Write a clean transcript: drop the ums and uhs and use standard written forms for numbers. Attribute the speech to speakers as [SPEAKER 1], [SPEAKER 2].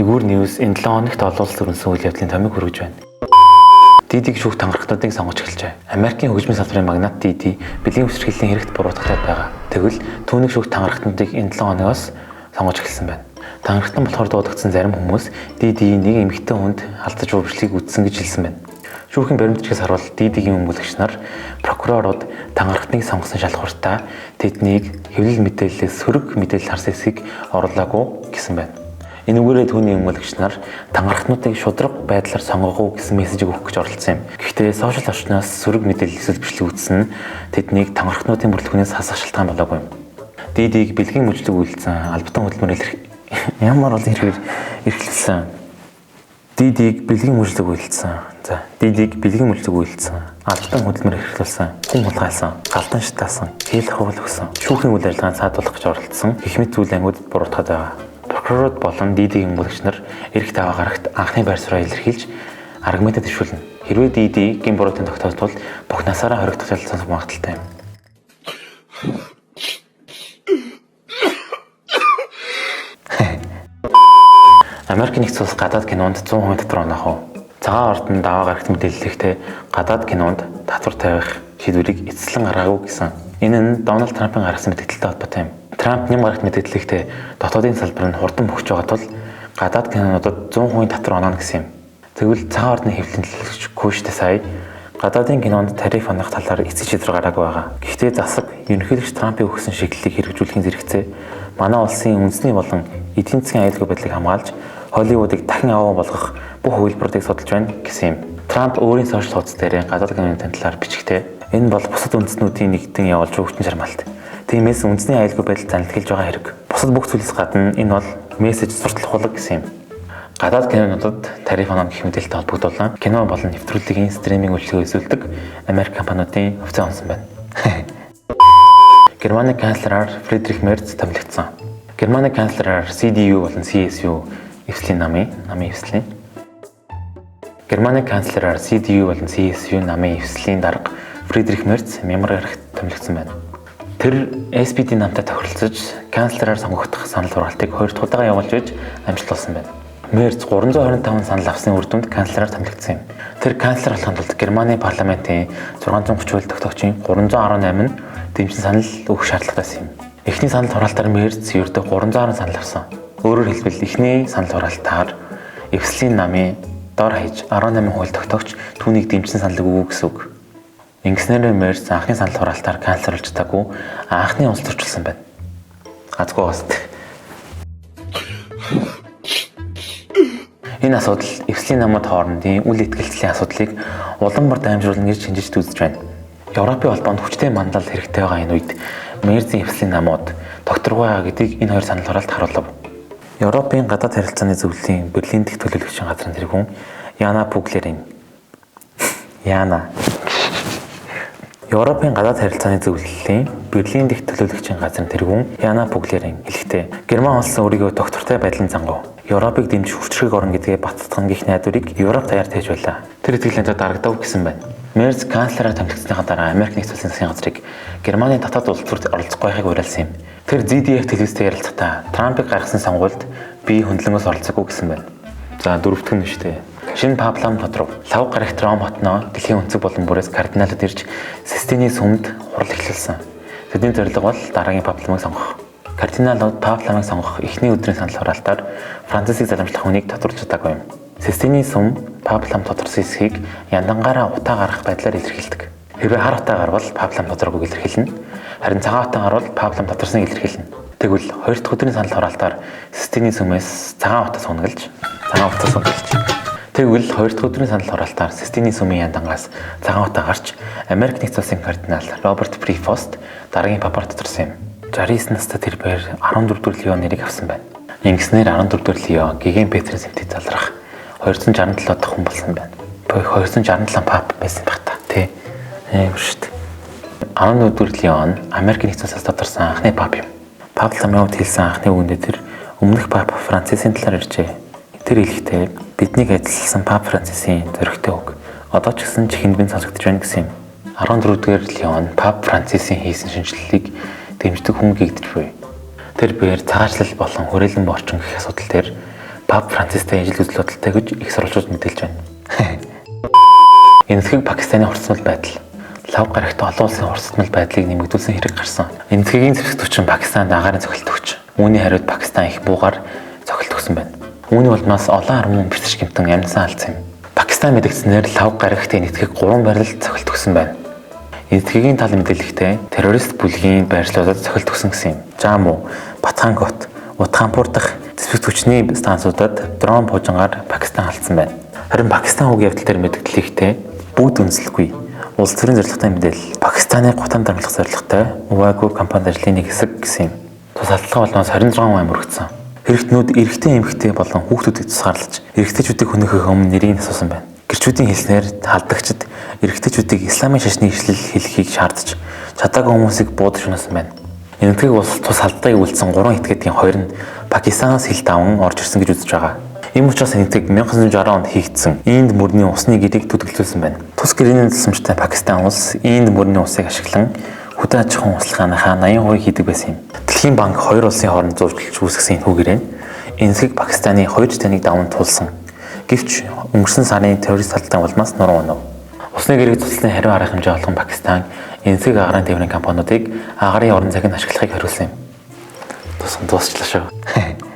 [SPEAKER 1] Игүүр News энэ 7 хоногт олон улс төрөнсөн үйл явдлын томыг хүргэж байна. Дидиг шүүх тангарахтуудыг сонгож эхэлжээ. Америкийн хөгжмийн салбарын магнат Диди бэлгийн хүчирхийллийн хэрэгт буруутгатай байгаа. Тэгвэл түүнийг шүүх тангарахтуудыг энэ 7 хоногоос сонгож эхэлсэн байна. Тангарахтан болохоор дуудагдсан зарим хүмүүс Диди нэг эмэгтэй хүнд алдаж урьдчилгийг үтсэн гэж хэлсэн байна. Шүүхийн баримтчгээс харуул Дидигийн өмгөөлөгч нар прокурорууд тангарахтныг сонгосон шалгууртаа тэднийг хэвлэл мэдээлэлээс сөрөг мэдээлэл харсан хэсгийг оруулаагүй гэсэн байна. Энэ үгээрээ түүний өмгөөлөгч нар тангарахтнуудыг шудраг байдлаар сонгоогүй гэсэн мессежийг өгөх гэж оролдсон юм. Гэхдээ сошиал орчноос сөрөг мэдээлэл эсвэл бичлэг үзсэн тэднийг тангарахтнуудын бүрэлдэхүүнээс хасах шалтгаан болоогүй юм. Дидиг бэлгийн мүжлэг үйлдсэн албатан хөдөлмөр ямар бол эрхлүүлсэн. Дидиг бэлгийн мүжлэг үйлдсэн. Дидиг бэлгийн мүжлэг үйлдсэн. Албатан хөдөлмөр эрхлүүлсэн. Хүн хулгайлсан, галдан шатаасан, хэл хавал өгсөн. Шүүхийн үйл ажиллагаанд саадуулах гэж оролдсон их мэд зүйл ангиудад буруутгаад байгаа. Прокурорууд болон Дидигийн өмгөөлөгч нар эрх даваа гарагт анхны байр сууриа илэрхийлж аргументад дэвшүүлнэ. Хэрвээ Диди гин буруутын тогтоолтол бүх насаараа хоригдох ялцсан магадaltaй юм. Америкийн нэгдсэн улс гадаад кинонд 100% татвар онох уу? Цагаан ордонд даваа гарагт мэдээлэлтэй гадаад кинонд татвар тавих шийдвэрийг эцэслэн гаргаагүй гэсэн. Энэ нь Дональд Трампын гаргасан мэдээлэлтэй холбоотой юм. Трамп нэм гарагт мэдээлэлтэй дотоодын салбар нь хурдан бохиж байгаа тул гадаад кинонуудад 100% татвар ононо гэсэн юм. Тэгвэл цагаан ордны хэвлэлч Куштэй сая гадаадын кинонд тариф онох талаар эцэг шийдвэр гаргаагүй байгаа. Гэхдээ засаг ерөнхийлөгч Трампын өгсөн шийдлийг хэрэгжүүлэхийн зэрэгцээ манай улсын үндэсний болон эдийн засгийн аюулгүй байдлыг хамгаалж Холливуудыг дахин аваа болгох бүх хувилбаруудыг судалж байна гэсэн юм. Трамп өөрийн сошиал хуудас дээр гадаад киноны талаар бичгтээ энэ бол бусад үндэстнүүдийн нэгдэн явуулж өгсөн шармалт. Тиймээс үндэсний аюулгүй байдал занлтгилж байгаа хэрэг. Бусад бүх зүйлс гадна энэ бол мессеж сурталх ухаалаг гэсэн юм. Гадаад кинонуудад тариф оноо гэх мэдээлэлтэй холбогдуулан кино болон нэвтрүүлгийн стриминг үйлчилгээ эзүүлдэг Америк компаниудын хувьцаа онсон байна. Германы канцлераар Фридрих Мерц томилогдсон. Германы канцлераар CDU болон CSU эвслийн намын эвслийн. Германы канцлераар CDU болон CSU намын эвслийн дарга Фридрих Мерц мямар гарагт томилогдсон байна. Тэр SPD намтай тохиролцож канцлераар сонгогдох санал хураалтыг 2 дахь удаага явуулж байж амжилт болсон байна. Мерц 325 санал авсны үр дүнд канцлераар томилогдсон юм. Тэр канцлер болохын тулд Германы парламентын 630 хууль тогтоогчийн 318 нь дэмжин санал өгөх шаардлагатай байсан юм. Эхний санал хураалтаар Мерц ердөө 310 санал авсан. Өөрөөр хэлбэл эхний санал хураалтаар эвслийн намын дор хаяж 18 хууль тогтоогч түүнийг дэмжин саналыг өгөө гэсэн үг. Ингэснээр Мерц анхны санал хураалтаар канцлер болж чадаагүй анхны улс төрчилсөн байна. Азгүй гост. Энэ асуудал эвслийн намууд хоорондын үл итгэлцлийн асуудлыг улам бүр дамжуулна гэж шинжиж үзэж байна. Европын холбоонд хүчтэй мандал хэрэгтэй байгаа энэ үед Мерцийн эвслийн намууд докторгүй байгаа гэдгийг энэ хоёр санал хураалт харуулв. Европын гадаад харилцааны зөвлөлийн Берлин дэх төлөөлөгчийн газрын тэргүүн Яна Пуглерийн Европын гадаад харилцааны зөвлөлийн Берлин дэх төлөөлөгчийн газрын тэргүүн Яна Пуглерийн хэлэхдээ Герман улс өөрийгөө доктортой байдлын зангав. Европыг дэмжих хүчрэг орно гэдгээ баттгах гих найдварыг Европ даяар тээж байлаа. Тэр итгэлэнтэй дарагдав гэсэн байна. Мерц канцлераар томилогдсныхаа дараа Америк нэгдсэн улсын засгийн газрыг Германы дотоод улс төрд оролцохгүй байхыг уриалсан юм. Тэр ZDF телевизтэй ярилцахдаа Трампыг гаргасан сонгуульд би хөндлөнгөөс оролцоогүй гэсэн байна. За дөрөвдөх нь шүү дээ. Шинэ Паблам Петров лав гарагт Ром хотноо дэлхийн өнцөг болон бүрээс кардиналууд ирж Систиний сүмд хурал эхлүүлсэн. Тэдний зорилго бол дараагийн Папламыг сонгох. Кардиналууд Папламыг сонгох эхний өдрийн санал хураалтаар Францисыг заламжлах хүнийг тодорхойлж чадаагүй юм. Систиний сүм Паблам тодорсон эсхийг яндангаараа утаа гаргах байдлаар илэрхийлдэг. Хэрвээ хар утаа гарвал Паблам тодорхойг илэрхийлнэ. Харин цагаан утаа гарвал Паблам тодорсныг илэрхийлнэ. Тэгвэл 2 дахь өдрийн санал хураалтаар Систиний сүмээс цагаан утаа сунгалж. Тэгвэл 2 дахь өдрийн санал хураалтаар Систиний сүмийн яндангаас цагаан утаа гарч Америк нэгдсэн улсын кардинал Роберт Префост дараагийн папаар тодорсон юм. 69 настай тэр бээр 14 дугаар Лео нэрийг авсан байна. Ингэснээр 14 дугаар Лео Гиген Петрийн сэмтийг залрах 267 дахь хүн болсон байна. 267 пап байсан байх та. Тэ. Шүү дээ. 14 дугаар Леон Америк нэгдсэн улсаас тодорсон анхны пап юм. Пап Ламиуд хэлсэн анхны үгэндээ тэр өмнөх пап Францисийн талаар иржээ. Тэр хэлэхдээ биднийг ажилласан пап Францисийн зөрөгтэй үг. Одоо ч гэсэн чихэнд бин сонсогдож байна гэсэн юм. 14 дугаар Леон пап Францисийн хийсэн шинжилгээг дэмждэг хүн гэгдэж буй. Тэр бээр цаашлал болон хүрээлэн борчин гэх асуудал дээр Пап Францистэй ижил үзэл бодолтой гэж их сурвалжууд мэдээлж байна. Энэтхэг Пакистаны хурцмал байдал. Лав гарагт олон улсын хурцмал байдлыг нэмэгдүүлсэн хэрэг гарсан. Энэтхэгийн зэвсэг түвшин Пакистанд агаарын цохилт өгч. Үүний хариуд Пакистан их буугаар цохилт өгсөн байна. Үүний улмаас олон армун бэрсэж гэмтэн амьдсан алдсан юм. Пакистан мэдгдснээр лав гарагт энэтхэг 3 байрлал цохилт өгсөн байна. Энэтхэгийн тал мэдээлэлтэй террорист бүлгийн байрлалуудад цохилт өгсөн гэсэн юм. Жаму, Батхангот, Удханпур дахь зэвсэг түвшний станцуудад дрон буужингаар Пакистан алдсан байна. Харин Пакистан уг явдал дээр мэдээлэлтэй бүгд үнэлэлгүй. Улс төрийн зорилготой мэдээлэл. Пакистаны гутамд амлах зорилготой Уваго компанид ажлын нэг хэсэг гэсэн юм. Тус алдлагын болоос 26 хүн амьд. Хэрэгтнүүд эрэгтэй эмэгтэй болон хүүхдүүдэд тусгаарлаж эрэгтэйчүүдийг хөнөөхөх өмнө нэрийг асуусан байна. Гэрчүүдийн хэлснээр халдагчид эрэгтэйчүүдийг исламын шашны ишлэл хэлхийг шаардаж чадаагүй хүмүүсийг буудаж унасан байна. Энэтхэг улс тус алдагыг үйлдсэн 3 этгээдийн 2 нь Пакистанаас хил даван орж ирсэн гэж үзэж байгаа. Ийм учраас энэтхэг 1960 онд хийгдсэн Инд мөрний усны гэрийг төдөлгөлүүлсэн байна. Тус гэрээний тусламжтай Пакистан улс Инд мөрний усыг ашиглан хөдөө аж ахуйн услахааныхаа 80% хийдэг байсан юм. Дэлхийн банк 2 улсын хооронд зуржилж үүсгэсэн энэ хүүгээрээ энэтхэг Пакистаны 2 житэнийг даван тулсан. Гэвч өнгөрсөн сарын террорист талдаа улмаас нуруу өнөв. Усны гэрийг цуцлын хариу арга хэмжээ олгон Пакистан энэтхэг агарын тээврийн компаниудыг агарын орон цагийг ашиглахыг хариулсан юм. Тусчлаа шүү.